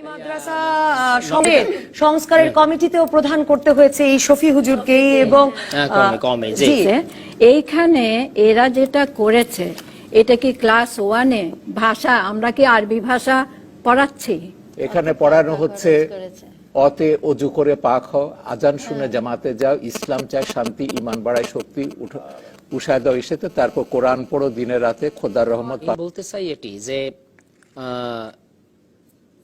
মাদ্রাসা সংস্কারের কমিটিতেও প্রধান করতে হয়েছে এই শফি হুজুরকে এবং এইখানে এরা যেটা করেছে এটা কি ক্লাস 1-এ ভাষা, আমরা কি আরবি ভাষা পড়াচ্ছি? এখানে পড়ানো হচ্ছে অতে অজু করে পাক হও, আজান শুনে জামাতে যাও, ইসলাম চায় শান্তি, ইমান বাড়ায় শক্তি, উষায় দাও ইসেতে, তারপর কোরআন পড়ো দিনে রাতে, খোদার রহমত। বলতে চাই এটি যে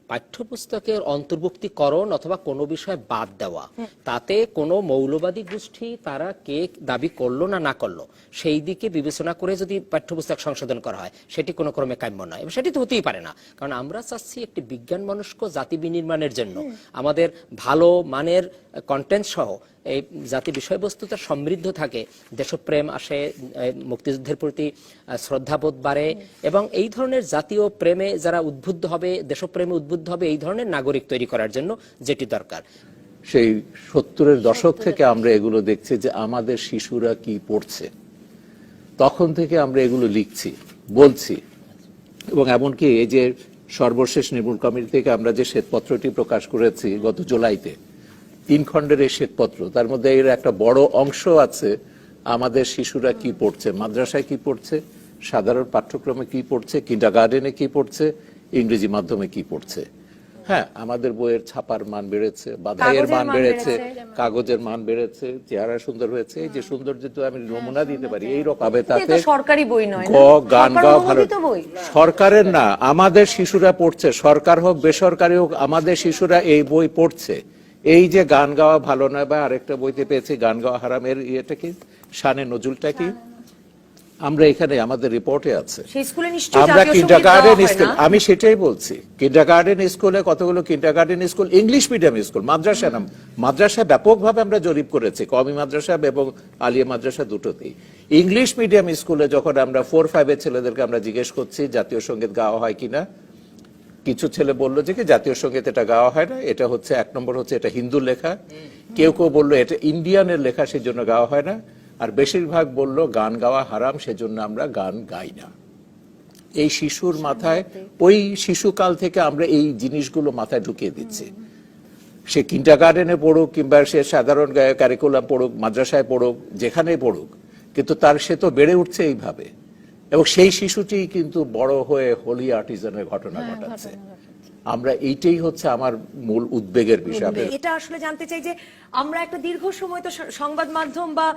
পাঠ্যপুস্তকের অন্তর্ভুক্তিকরণ অথবা কোনো বিষয় বাদ দেওয়া, তাতে কোনো মৌলবাদী গোষ্ঠী তারা কে দাবি করলো না করলো সেই দিকে বিবেচনা করে যদি পাঠ্যপুস্তক সংশোধন করা হয় সেটি কোনো ক্রমে কাম্য নয়, এবং সেটি তো হতেই পারে না। কারণ আমরা চাচ্ছি একটি বিজ্ঞান মনস্ক জাতি বিনির্মাণের জন্য আমাদের ভালো মানের কন্টেন্ট সহ এই জাতি বিষয়বস্তুটা সমৃদ্ধ থাকে, দেশপ্রেম আসে, মুক্তিযুদ্ধের প্রতি শ্রদ্ধাবোধ বাড়ে, এবং এই ধরনের জাতীয় প্রেমে যারা উদ্বুদ্ধ হবে, দেশপ্রেমে উদ্বুদ্ধ হবে, এই ধরনের নাগরিক তৈরি করার জন্য যেটি দরকার। সেই 70-এর দশক থেকে আমরা এগুলো দেখছি যে আমাদের শিশুরা কি পড়ছে, তখন থেকে আমরা এগুলো লিখছি, বলছি, এবং এমনকি এই যে সর্বশেষ নির্মূল কমিটি থেকে আমরা যে শ্বেতপত্রটি প্রকাশ করেছি গত জুলাইতে, 3 খণ্ডের এই শ্বেতপত্র, তার মধ্যে এর একটা বড় অংশ আছে আমাদের শিশুরা কি পড়ছে, মাদ্রাসায় কি পড়ছে, সাধারণ পাঠ্যক্রমে কি পড়ছে, কিন্ডারগার্টেনে কি পড়ছে, ইংরেজি মাধ্যমে কি পড়ছে। হ্যাঁ, আমাদের বইয়ের ছাপার মান বেড়েছে, বাধাইয়ের মান বেড়েছে, কাগজের মান বেড়েছে, চেহারা সুন্দর হয়েছে। এই যে সৌন্দর্য তো আমি নমুনা দিতে পারি এইরকম, তাতে সরকারি বই নয়, গান গাওয়া ভালো, সরকারের না, আমাদের শিশুরা পড়ছে, সরকার হোক বেসরকারি হোক, আমাদের শিশুরা এই বই পড়ছে। এই যে গান গাওয়া ভালো নয়, বা আরেকটা বইতে পেয়েছি গান গাওয়া হারামের ইয়েটা কি, শানে নজরুলটা কি, আমরা এখানে আমাদের রিপোর্টে আছে। আমরা কিন্ডারগার্টেন স্কুল, আমি সেটাই বলছি, কিন্ডারগার্টেন স্কুলে কতগুলো kindergarten school English medium school, মাদ্রাসা নাম, মাদ্রাসা ব্যাপকভাবে আমরা জরিপ করেছি, কওমি মাদ্রাসা এবং আলিয়া মাদ্রাসা দুটোতেই। ইংলিশ মিডিয়াম স্কুলে যখন আমরা 4-5 ছেলেদেরকে আমরা জিজ্ঞেস করছি জাতীয় সঙ্গীত গাওয়া হয় কিনা, কিছু ছেলে বললো যে কি জাতীয় সঙ্গীত এটা গাওয়া হয় না, এটা হচ্ছে 1 নম্বর হচ্ছে এটা হিন্দুর লেখা, কেউ বললো এটা ইন্ডিয়ানের লেখা সেই জন্য গাওয়া হয় না, আর বেশিরভাগ বলল গান গাওয়া হারাম সেজন্য আমরা গান গাই না। এই শিশুর মাথায়, ওই শিশুকাল থেকে আমরা এই জিনিসগুলো মাথায় ঢুকিয়ে দিচ্ছি। সে কিন্ডারগার্টেনে পড়ুক কিংবা সে সাধারণ কারিকুলাম পড়ুক, মাদ্রাসায় পড়ুক, যেখানেই পড়ুক, কিন্তু সে তো বেড়ে উঠছে এইভাবে, এবং সেই শিশুটি কিন্তু বড় হয়ে হোলি আর্টিজানের ঘটনা ঘটাচ্ছে। আমরা এইটাই হচ্ছে আমার মূল উদ্বেগের বিষয়। এটা আসলে জানতে চাই যে আমরা একটা দীর্ঘ সময় তো সংবাদ মাধ্যম বা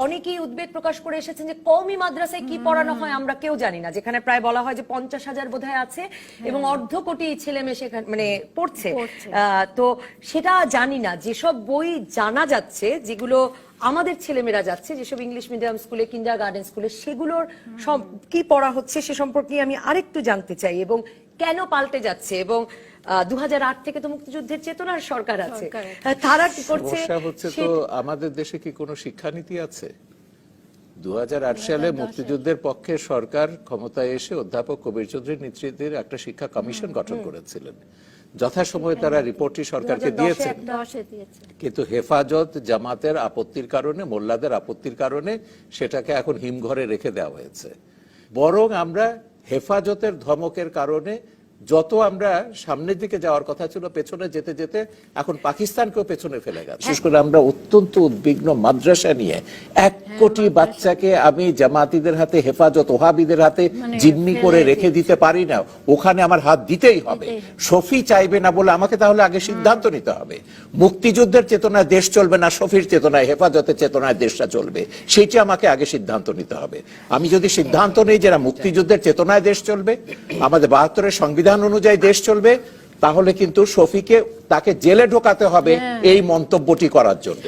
অনেকেই উদ্বেগ প্রকাশ করে এসেছেন যে কওমি মাদ্রাসায় কি পড়ানো হয় আমরা কেউ জানি না, যেখানে প্রায় বলা হয় যে 50,000 বোধহয় আছে এবং অর্ধ কোটি ছেলে মেয়ে সেখানে মানে পড়ছে, তো সেটা জানি না। যেসব বই জানা যাচ্ছে, যেগুলো আমাদের ছেলেমেয়েরা যাচ্ছে, যেসব ইংলিশ মিডিয়াম স্কুলে, কিন্ডারগার্টেন স্কুলে, সেগুলোর সব কি পড়া হচ্ছে সে সম্পর্কে আমি আরেকটু জানতে চাই, এবং কেন পাল্টে যাচ্ছে, এবং 2008 থেকে তো মুক্তিযুদ্ধের চেতনার সরকার আছে, তারা কি করছে? হচ্ছে তো আমাদের দেশে কি কোনো শিক্ষানীতি আছে? 2008 সালে মুক্তিযুদ্ধের পক্ষে সরকার ক্ষমতায় এসে অধ্যাপক কবির চৌধুরীর নেতৃত্বে একটা শিক্ষা কমিশন গঠন করেছিলেন, যথাসময়ে তারা রিপোর্টটি সরকারকে দিয়েছেন, কিন্তু হেফাজত, জামাতের আপত্তির কারণে, মোল্লাদের আপত্তির কারণে সেটাকে এখন হিমঘরে রেখে দেওয়া হয়েছে। বরং আমরা হেফাজতের ধমকের কারণে যত আমরা সামনের দিকে যাওয়ার কথা ছিল, পেছনে যেতে যেতে এখন পাকিস্তানকেও পেছনে ফেলে গেছে। বিশেষ করে আমরা অত্যন্ত উদ্বিগ্ন মাদ্রাসা নিয়ে। 1 কোটি বাচ্চাকে আমি জামাতিদের হাতে, হেফাজত ওহাবিদের হাতে জিম্মি করে রেখে দিতে পারি না, ওখানে আমার হাত দিতেই হবে। শফি চাইবে না বলে আমাকে তাহলে আগে সিদ্ধান্ত নিতে হবে। মুক্তিযুদ্ধের চেতনায় দেশ চলবে না, শফির চেতনায়, হেফাজতের চেতনায় দেশটা চলবে, সেইটা আমাকে আগে সিদ্ধান্ত নিতে হবে। আমি যদি সিদ্ধান্ত নেই যারা মুক্তিযুদ্ধের চেতনায় দেশ চলবে, আমাদের 72-এর সংবিধান অনুযায়ী দেশ চলবে, তাহলে কিন্তু শফিকে তাকে জেলে ঢোকাতে হবে এই মন্তব্যটি করার জন্য।